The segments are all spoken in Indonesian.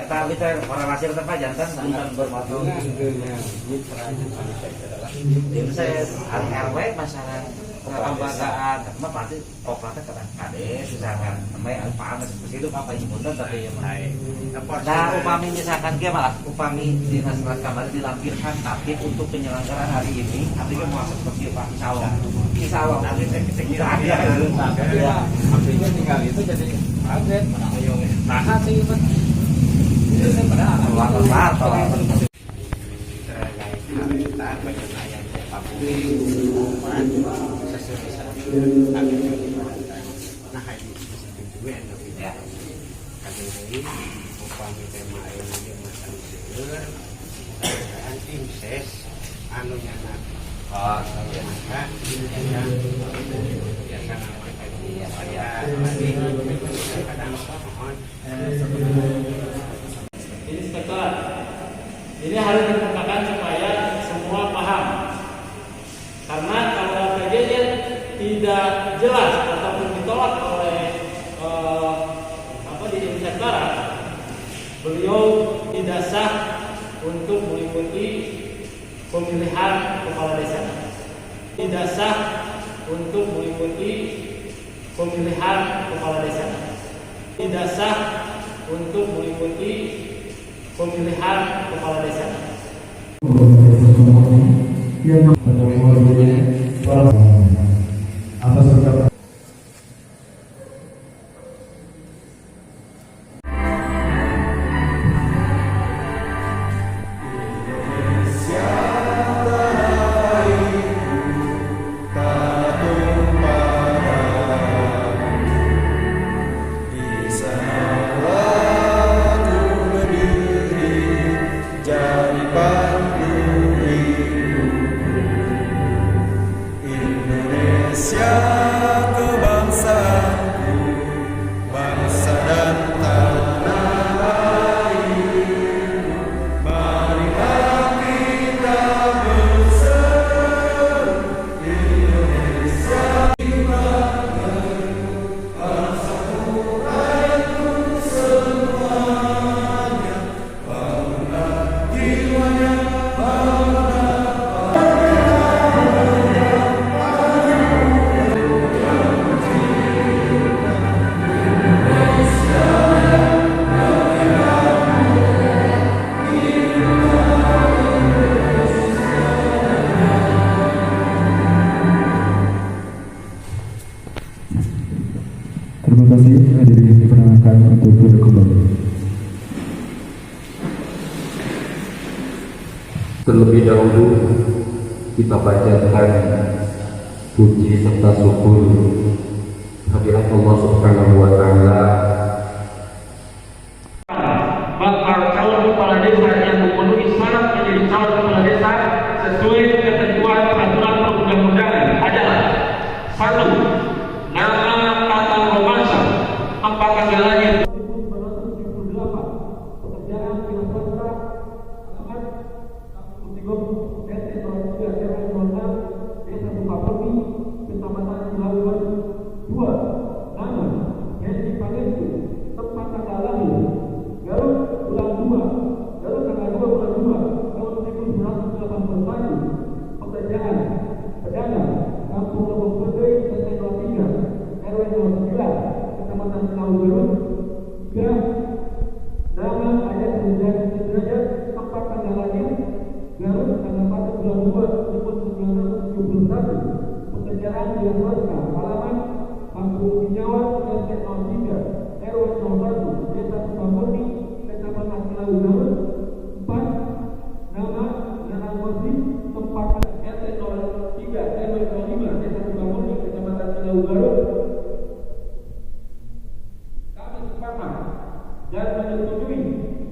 Tapi orang hasil tempat jantan bukan bermotor. Jadi saya RW masalah kelembagaan, mah pasti kopratnya kadang kades, misalkan namanya alpaan seperti itu apa jemputan tapi yang naik. Nah upami misalkan dia malah upami dinas kabar dilampirkan tapi untuk penyelenggaraan hari ini, artinya mau seperti Pak Insya Allah. Nanti kita kira ada. Artinya tinggal itu jadi kaget. Nah sih itu sebenarnya ini harus dikatakan supaya semua paham. Karena kalau RPJS tidak jelas ataupun ditolak oleh di Indonesia Barat, beliau tidak sah untuk mengikuti pemilihan kepala desa. Tidak sah untuk mengikuti pemilihan kepala desa. Tidak sah untuk mengikuti pemilihan kepala desa. Terima kasih hadirin diperkenalkan untuk duduk kembali. Terlebih dahulu kita bacakan puji serta syukur kehadirat Allah Subhanahu wa taala. Bakal calon kepala desa yang memenuhi syarat menjadi calon kepala desa sesuai ketentuan peraturan perundang-undangan adalah: 1. Nama kata romansa 4 tanggalannya 1978, pekerjaan bila swasta, alamat Kampung RT 03 RW 06 Desa Sukabumi, Kecamatan Cilabuan. 2. Nama Henry Pangestu, tempat tanggal lahir Garut bulan 2, Garut tanggal 2 bulan 2 tahun 1981, pekerjaan pedana Kampung Lobong Gede RT 03 RW 09 Kecamatan Cilabuan. 3. Nama Ayat Sudrajat, tempat tanggal lahir Garut tanggal 1 bulan 2 1971, pekerjaan bila swasta, alamat Kampung Pinyawan RT 03 RW 01 Desa Sukabumi, Kecamatan Cilabuan. 4. Nama Nanang Mosri, tempat RT 03 RW 05 Desa Sukabumi, Kecamatan Cilabuan. Kami sepakat dan menyetujui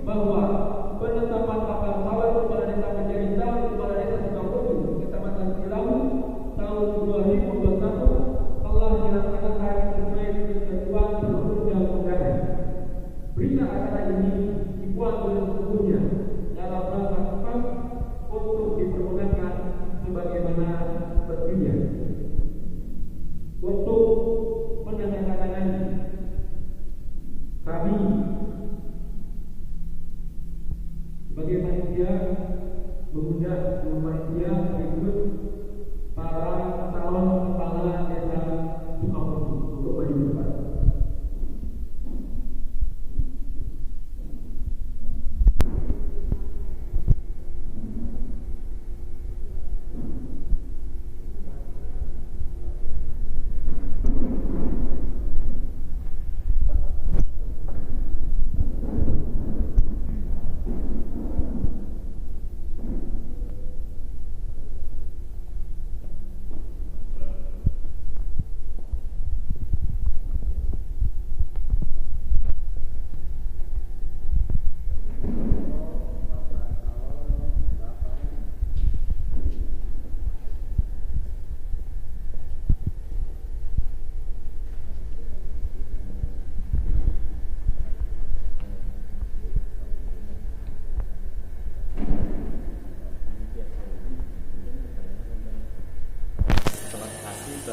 bahwa penetapan kapal calon kepala desa menjadi calon kepala desa Sukabumi, Kecamatan Cilawu tahun 2021 telah dilaksanakan sesuai ketentuan perundang-undangan. Berita acara ini dibuat oleh sesungguhnya dalam rangka tepat untuk dipergunakan sebagaimana mestinya. Untuk menandatangani kami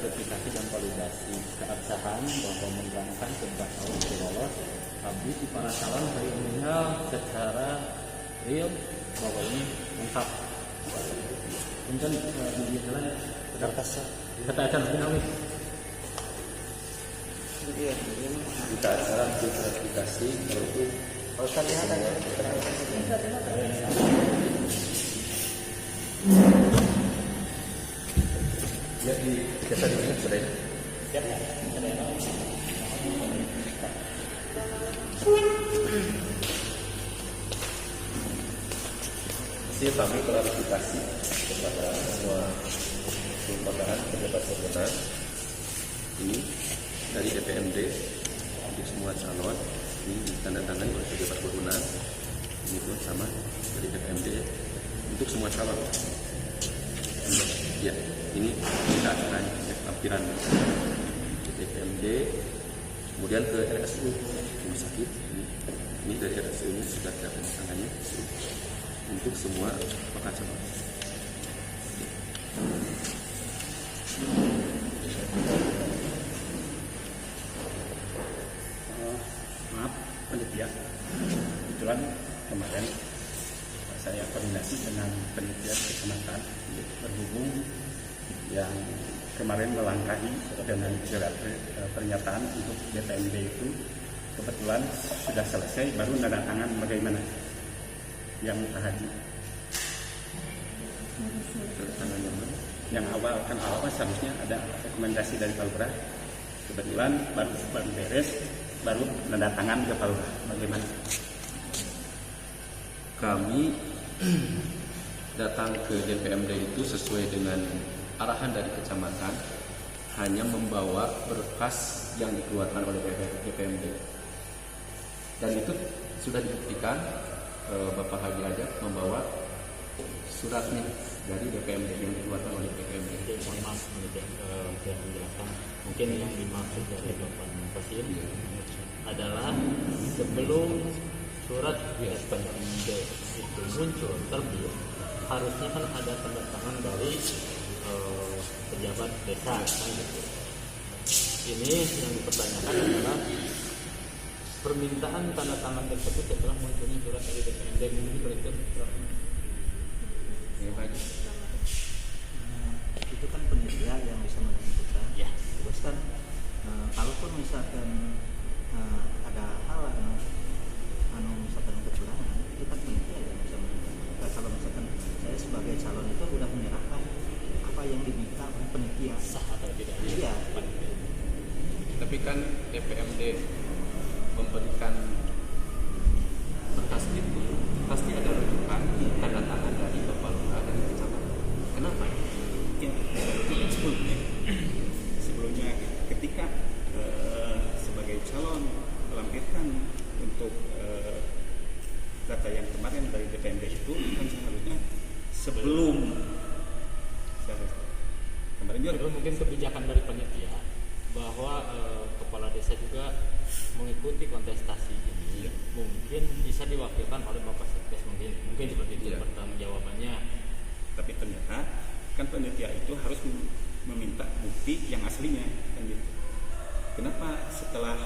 verifikasi dan validasi keabsahan bahwa menerangkan sebuah calon lolos. Habis si para calon hari melihat secara real bahwa ini lengkap. Mungkin di jalan kata akan finali. Kita acara verifikasi itu jadi kita diminta sudah Masih kami klarifikasi kepada semua lembagaan pejabat berwenang ini dari DPMD untuk semua calon ini ditandatangani oleh pejabat berwenang, ini pun sama dari DPMD untuk semua calon. Ya, ini kita akan lampiran DPMD, kemudian ke RSU rumah sakit. Ini dari RSU ini sudah ada tangannya untuk semua bakal calon. Maaf panitia, kebetulan kemarin saya koordinasi dengan panitia kecamatan berhubung yang kemarin melangkahi dengan pernyataan untuk DPMD itu kebetulan sudah selesai, baru tanda tangan bagaimana yang haji yang awal kan seharusnya ada rekomendasi dari Palura, kebetulan baru beres baru tanda tangan ke Palura. Bagaimana? Kami datang ke DPMD itu sesuai dengan arahan dari kecamatan, hanya membawa berkas yang dikeluarkan oleh DPMD, dan itu sudah dibuktikan. Bapak Haji Ajak membawa suratnya dari DPMD yang dikeluarkan oleh DPMD. Mohon maaf, saya menjelaskan. Mungkin yang dimaksud dari Bapak Pasien adalah sebelum surat DPMD itu muncul terbit, harusnya kan ada tanda tangan dari pejabat desa kan gitu. Ini yang dipertanyakan adalah permintaan tanda tangan tersebut setelah munculnya surat dari DPMD ini berarti itu kan penyedia yang bisa menentukan. Ya. Terus kan kalaupun misalkan ada hal misalkan kecurangan, itu kan penyedia yang bisa menentukan. Kalau misalkan saya sebagai calon itu sudah menyerahkan apa yang diminta oleh penitia, sah atau tidak? Iya. Tapi kan DPMD memberikan berkas itu pasti ada rujukan tanda tangan dari Bapak Lurah dan kecamatan. Kenapa? Ya, sebelumnya ketika sebagai calon melampirkan untuk data yang kemarin dari DPMD itu kan seharusnya sebelum kemarin juga mungkin kebijakan dari panitia bahwa kepala desa juga mengikuti kontestasi ini, mungkin bisa diwakilkan oleh Bapak Sekdes, mungkin seperti itu pertanggung jawabannya. Tapi ternyata kan panitia itu harus meminta bukti yang aslinya kan gitu. Kenapa setelah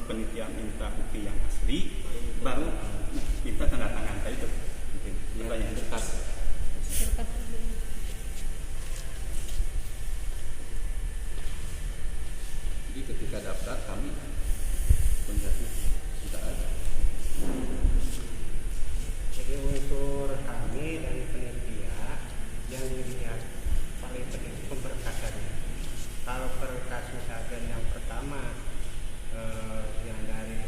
panitia minta bukti yang asli baru minta tanda tangan tadi itu? Pertanyaan berkas. Jadi ketika daftar kami menjadi tidak ada. Jadi unsur kami dari penitia yang dilihat paling penting pemberkasannya. Kalau berkas misalkan yang pertama yang dari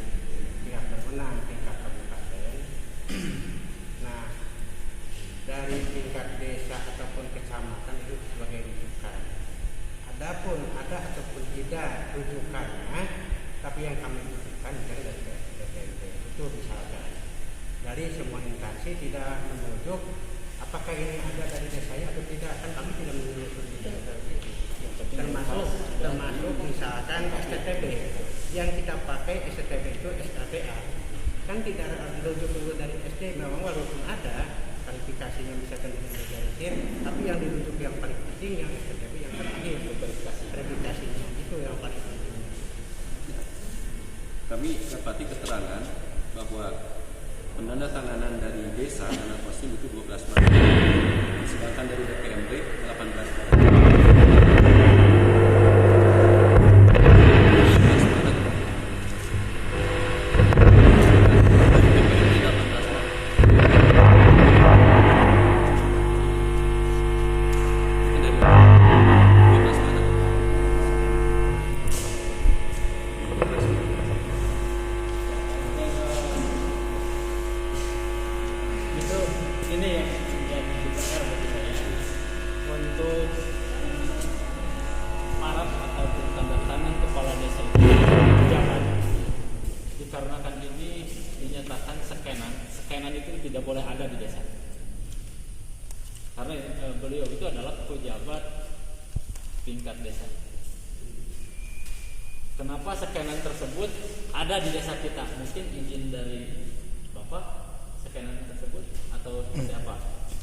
pihak berwenang tingkat kabupaten, nah dari tingkat desa ataupun kecamatan itu sebagai rujukan. Adapun ada ataupun tidak rujukannya, tapi yang kami butuhkan misalnya dari DPMD itu misalkan dari semua instansi tidak menuju apakah ini ada dari desanya atau tidak, kan kami tidak menuju termasuk misalkan STTB yang kita pakai STTB itu SKPA kan tidak menuju dulu dari SD, memang walaupun ada kualifikasinya misalkan dari tapi yang dirujuk yang paling penting yang STTB yang terakhir verifikasinya itu yang paling penting. Kami dapati keterangan bahwa penandatanganan dari desa Tanah Kosim itu 12 Maret, sedangkan dari DPMD 18 Maret. Itu ini yang menjadi PR bagi saya untuk Marat ataupun tanda tangan kepala desa itu jangan, dikarenakan ini dinyatakan skenan itu tidak boleh ada di desa karena beliau itu adalah pejabat tingkat desa. Kenapa skenan tersebut ada di desa kita? Mungkin izin dari Bapak skenan tersebut atau seperti apa?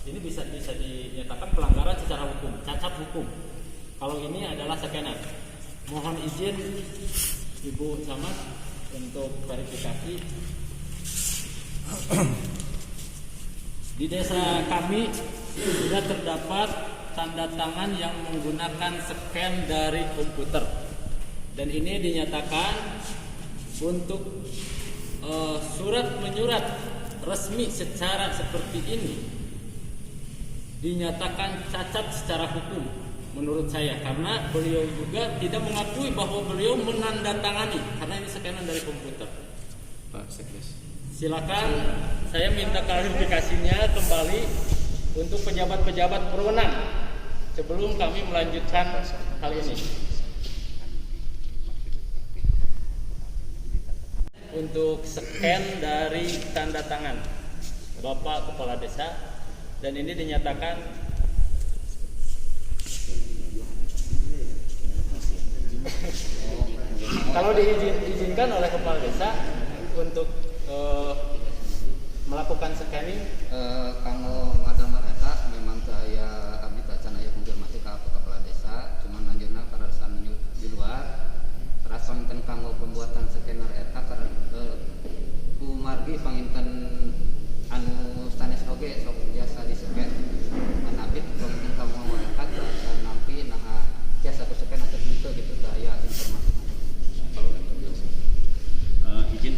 Ini bisa dinyatakan pelanggaran secara hukum, cacat hukum. Kalau ini adalah skenan. Mohon izin Ibu Camat untuk verifikasi. Di desa kami sudah terdapat tanda tangan yang menggunakan scan dari komputer. Dan ini dinyatakan untuk surat menyurat resmi secara seperti ini dinyatakan cacat secara hukum menurut saya, karena beliau juga tidak mengakui bahwa beliau menandatangani karena ini scanan dari komputer. Pak Sekdes. Silakan saya minta klarifikasinya kembali untuk pejabat-pejabat berwenang sebelum kami melanjutkan hal ini. Untuk scan dari tanda tangan Bapak Kepala Desa, dan ini dinyatakan kalau diizinkan oleh Kepala Desa untuk melakukan scanning. Kalau madam eta memang saya abdi tacan aya konfirmasi ka Kepala Desa, cuman lanjutna karasaan di luar terasa panginten kanggo pembuatan scanner eta karena kumargi panginten anu sanes oge sok jasa di scan anabit panginten kanggo eta terasa nampi nah jasa ku scan atau gitu saya informasi. Izin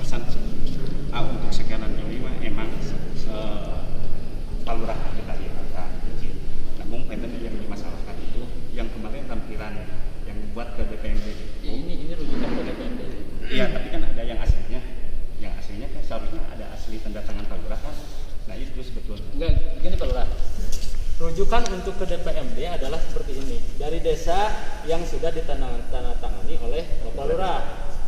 pesan untuk sekanan ini mah emang palurah kita lihat izin. Namun pengen yang dimasalahkan itu yang kemarin tampilan yang buat ke DPMD. Ini rujukan ke DPMD. Iya, tapi kan ada yang aslinya. Yang aslinya kan seharusnya ada asli tanda tangan palurah kan. Nah itu sebetulnya. Enggak, gini Pak Lurah. Rujukan untuk ke DPMD adalah seperti ini. Dari desa yang sudah ditandatangani oleh Bapak Lurah.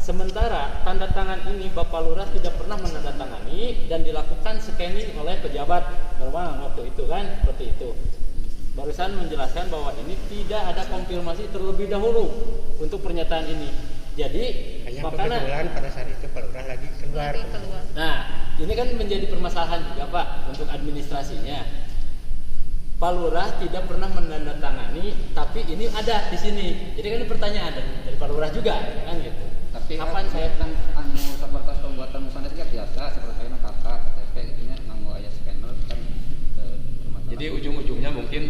Sementara tanda tangan ini Bapak Lurah tidak pernah menandatangani dan dilakukan scanning oleh pejabat berwenang waktu itu kan, seperti itu. Barusan menjelaskan bahwa ini tidak ada konfirmasi terlebih dahulu untuk pernyataan ini. Jadi Hanya makanya kebetulan pada saat itu Pak Lurah lagi keluar. nah, ini kan menjadi permasalahan juga Pak untuk administrasinya. Pak Lurah tidak pernah menandatangani, tapi ini ada di sini. Jadi kan ini pertanyaan dari Pak Lurah juga, kan gitu. Tapi kapan saya kan anu sapertos pembuatan sanes ge biasa seperti ayeuna kakak KTP gitu nya nganggo aya scanner kan. Jadi ujung-ujungnya mungkin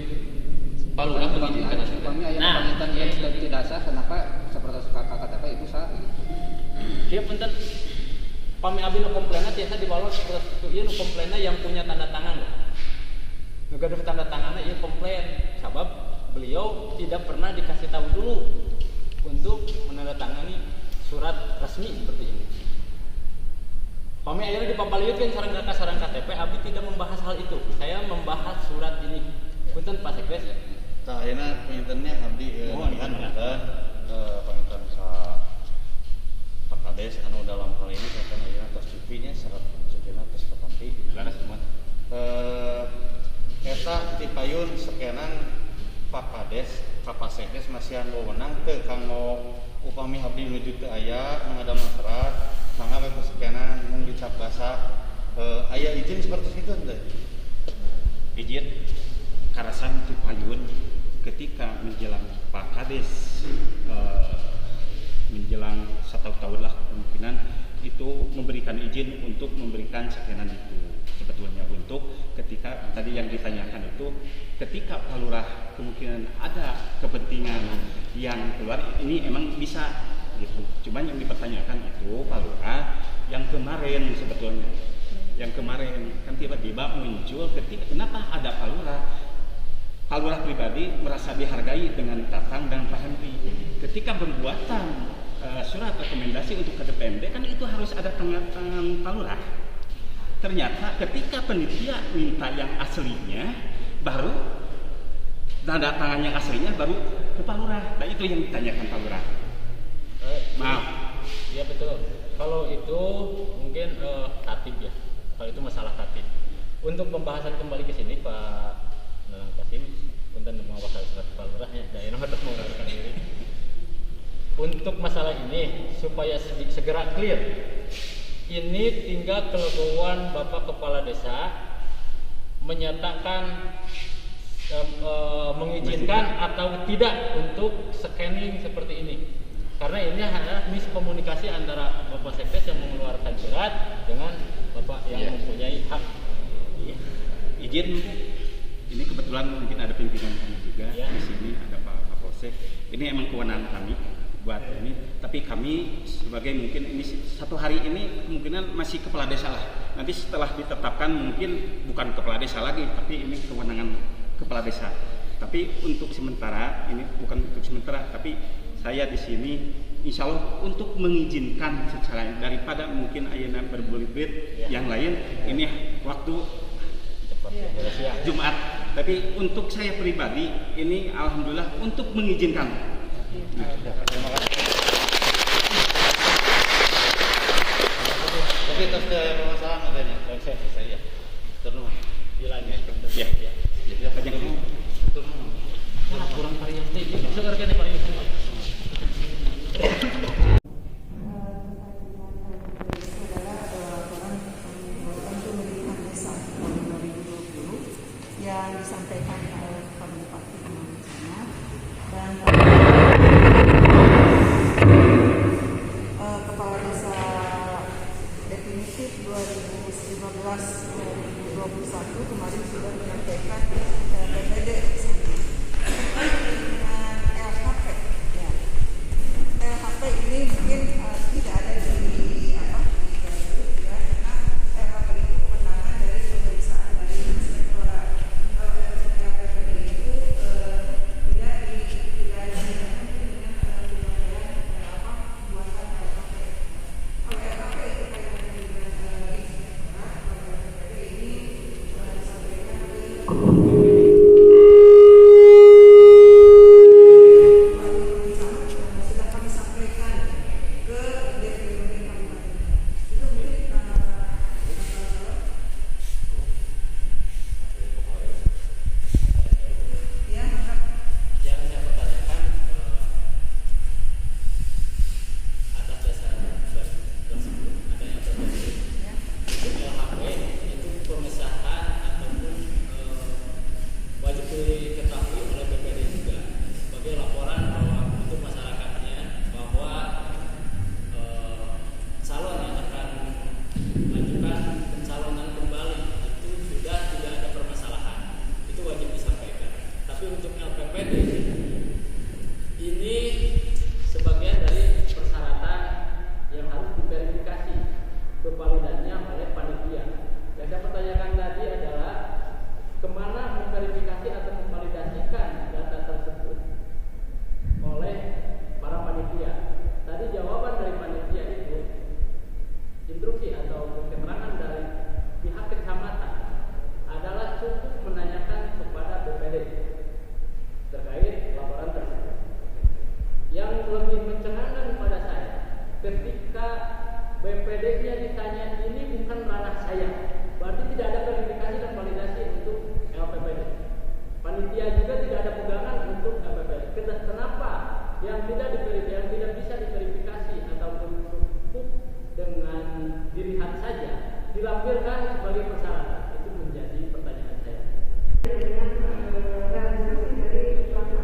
Pak Lurah mengizinkan hasilnya. Kami aya pangitan yang sudah tidak sah, kenapa seperti kakak KTP itu sah? dia punten pami abi nu komplainna tiasa dibawa seperti ieu nu komplainna yang punya tanda tangan loh. Nu gaduh tanda tanganna ieu komplain sabab beliau tidak pernah dikasih tahu dulu untuk menandatangani surat resmi seperti ini. Pami ayeuna dipapalieukeun sareng KTP, abi tidak membahas hal itu. Saya membahas surat ini. Punten Pak Sekdes. Tah ayeuna pengintennya abdi Mohon penginten sa Pak Kades anu dalam hal ini kan ayeuna tos cupinya syarat cupina tos kapanti laras kumaha. Eta dipayun skenan Pak Kades, Pak Sekdes masih wewenang teu kanggo upami abdi nuju teu aya mengadam serat mangga we skenan mung dicap basah aya izin seperti itu teh. Izin karasan dipayun ketika menjelang Pak Kades menjelang 1 tahun lah kemungkinan itu memberikan izin untuk memberikan skenan itu sebetulnya untuk ketika tadi yang ditanyakan itu ketika Pak Lurah kemungkinan ada kepentingan yang keluar ini emang bisa gitu. Cuman yang dipertanyakan itu Pak Lurah yang kemarin sebetulnya yang kemarin kan tiba-tiba muncul ketika kenapa ada Pak Lurah pribadi merasa dihargai dengan Tatang dan Pak Henry ketika pembuatan surat rekomendasi untuk ke DPMD kan itu harus ada tangan Pak Lurah. Ternyata ketika panitia minta yang aslinya baru tanda tangan yang aslinya baru ke Pak Lurah. Nah itu yang ditanyakan Pak Lurah. Maaf. Iya betul. Kalau itu mungkin tatib ya. Kalau itu masalah tatib. Untuk pembahasan kembali ke sini Pak Kasim, punten mewakili surat Pak Lurah ya. Daerah harus mengundurkan diri. Untuk masalah ini supaya segera clear. Ini tinggal kelegoan Bapak Kepala Desa menyatakan mengizinkan atau tidak untuk scanning seperti ini. Karena ini hanya miskomunikasi antara Bapak Sekdes yang mengeluarkan surat dengan Bapak yang mempunyai hak. Izin ini kebetulan mungkin ada pimpinan kami juga di sini ada Pak Kapolsek. Ini emang kewenangan kami buat ini, tapi kami sebagai mungkin ini 1 hari ini kemungkinan masih kepala desa lah. Nanti setelah ditetapkan mungkin bukan kepala desa lagi, tapi ini kewenangan kepala desa. Tapi untuk sementara ini bukan untuk sementara, tapi saya di sini insya Allah untuk mengizinkan secara daripada mungkin ayeuna berbelit yang lain ini waktu Jumat. Tapi untuk saya pribadi ini alhamdulillah untuk mengizinkan. Terima kasih. Tapi terus ada permasalahan adanya. Saya turun. Bilangnya ya. Ya, panjang ini. Turun. Kurang variasi. Sekarang ini variasi. yang disampaikan oleh Pak Bupati di sana dan Kepala Desa definitif 2015-2021 kemarin sudah menyampaikan PPD di sana dengan LHP ya. LHP ini mungkin tidak ada di Gandruk ya, karena LHP itu kewenangan dari pemeriksaan dari inspektorat. BPD-nya ditanya ini bukan ranah saya, berarti tidak ada verifikasi dan validasi untuk LPPD. Panitia juga tidak ada pegangan untuk LPPD. Kenapa yang tidak bisa diverifikasi ataupun cukup dengan dilihat saja dilampirkan sebagai persyaratan? Itu menjadi pertanyaan saya. Dengan realisasi dari pelaksanaan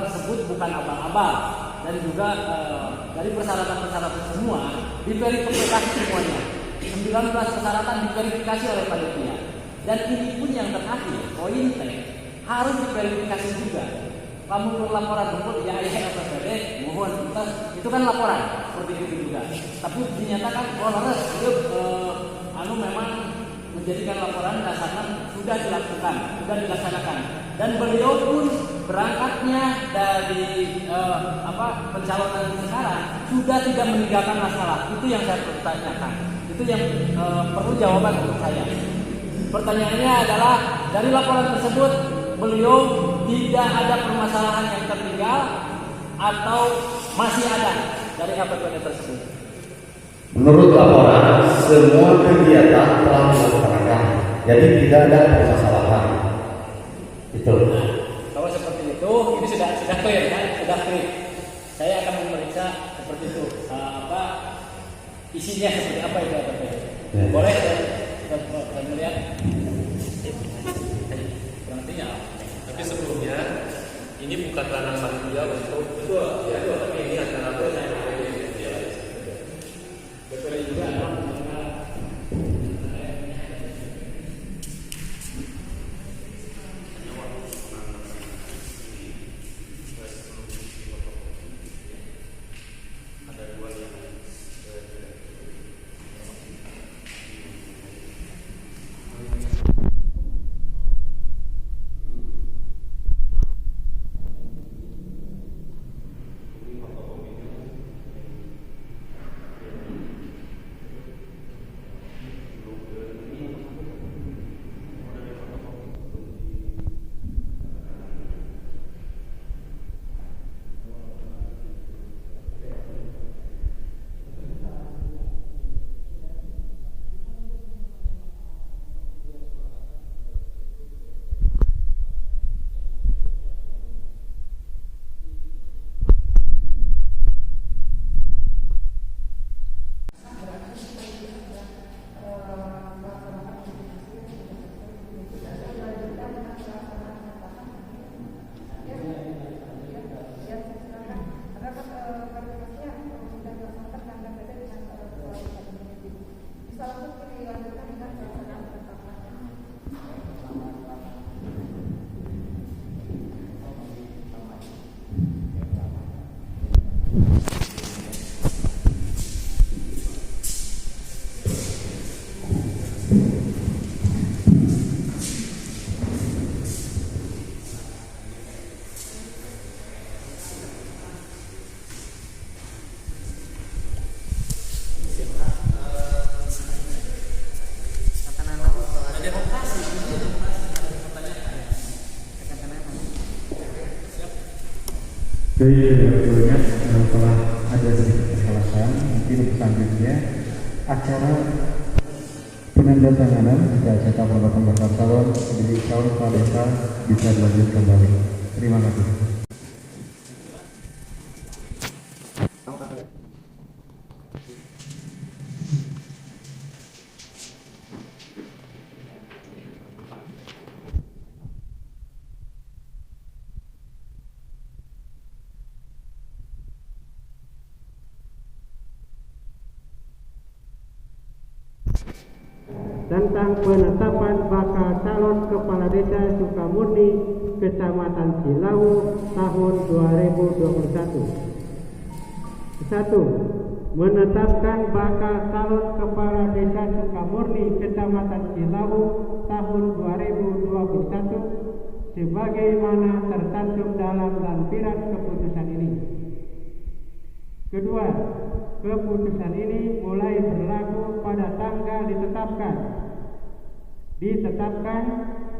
tersebut bukan abal-abal dan juga dari persyaratan-persyaratan semua diverifikasi semuanya. 19 persyaratan diverifikasi oleh panitia. Dan ini pun yang terakhir, poin T harus diverifikasi juga. Kamu laporan rumput ya LPPD, mohon itu kan laporan seperti itu juga. Tapi dinyatakan leres itu memang menjadikan laporan dasarnya sudah dilaksanakan. Dan beliau pun berangkatnya dari pencalonan sekarang sudah tidak meninggalkan masalah. Itu yang saya pertanyakan. Itu yang perlu jawaban untuk saya. Pertanyaannya adalah dari laporan tersebut beliau tidak ada permasalahan yang tertinggal atau masih ada dari APBD tersebut. Menurut laporan, semua kegiatan telah dilaksanakan, jadi tidak ada permasalahan. Itu. Kalau seperti itu, ini sudah clear kan? Sudah clear. Saya akan memeriksa seperti itu. Isinya seperti apa itu APBD? Boleh saya melihat? Nantinya. Tapi sebelumnya ini bukan ranah panitia untuk tapi ini antara betul juga Jadi sebetulnya setelah ada sedikit kesalahan, mungkin selanjutnya acara penandatanganan cita-cita penetapan bakal calon di calon kepala desa bisa dilanjutkan kembali. Terima kasih. Tentang penetapan bakal calon kepala desa Sukamurni Kecamatan Cilawu tahun 2021. 1. Menetapkan bakal calon kepala desa Sukamurni Kecamatan Cilawu tahun 2021 sebagaimana tercantum dalam lampiran keputusan ini. Kedua, keputusan ini mulai berlaku pada tanggal ditetapkan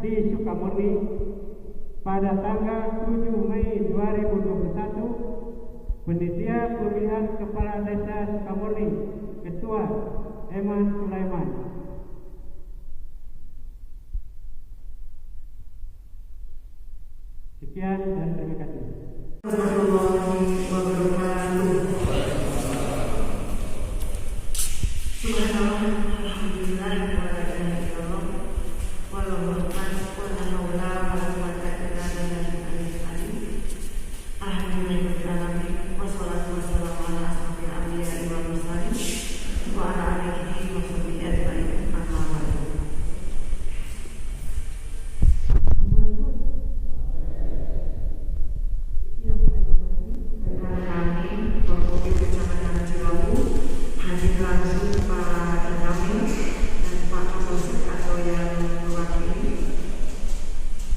di Sukamurni pada tanggal 7 Mei 2021. Panitia pemilihan kepala desa Sukamurni, Ketua Eman Sulaiman. Sekian dan terima kasih.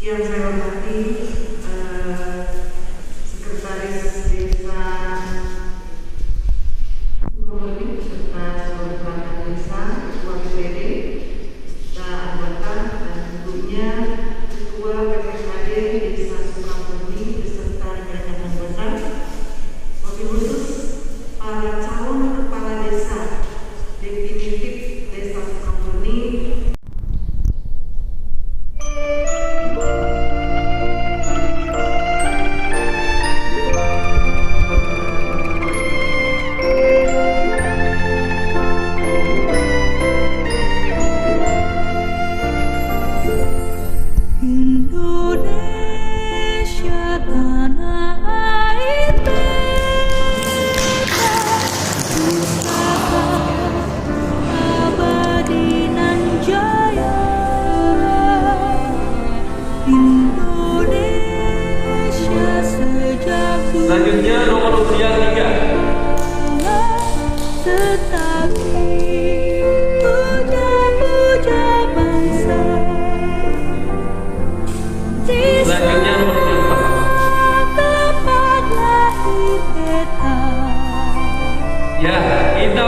Yang saya hormati Sekretaris Desa Sukabumi serta seluruh perangkat desa, Ketua BPD, serta anggota dan tentunya Ketua PPKD Desa Sukabumi beserta rekan-rekan anggota, wabil khusus para calon kepala desa definitif Desa Sukabumi. Selanjutnya nomor usia 3. Selanjutnya nomor usia 4. Ya, kita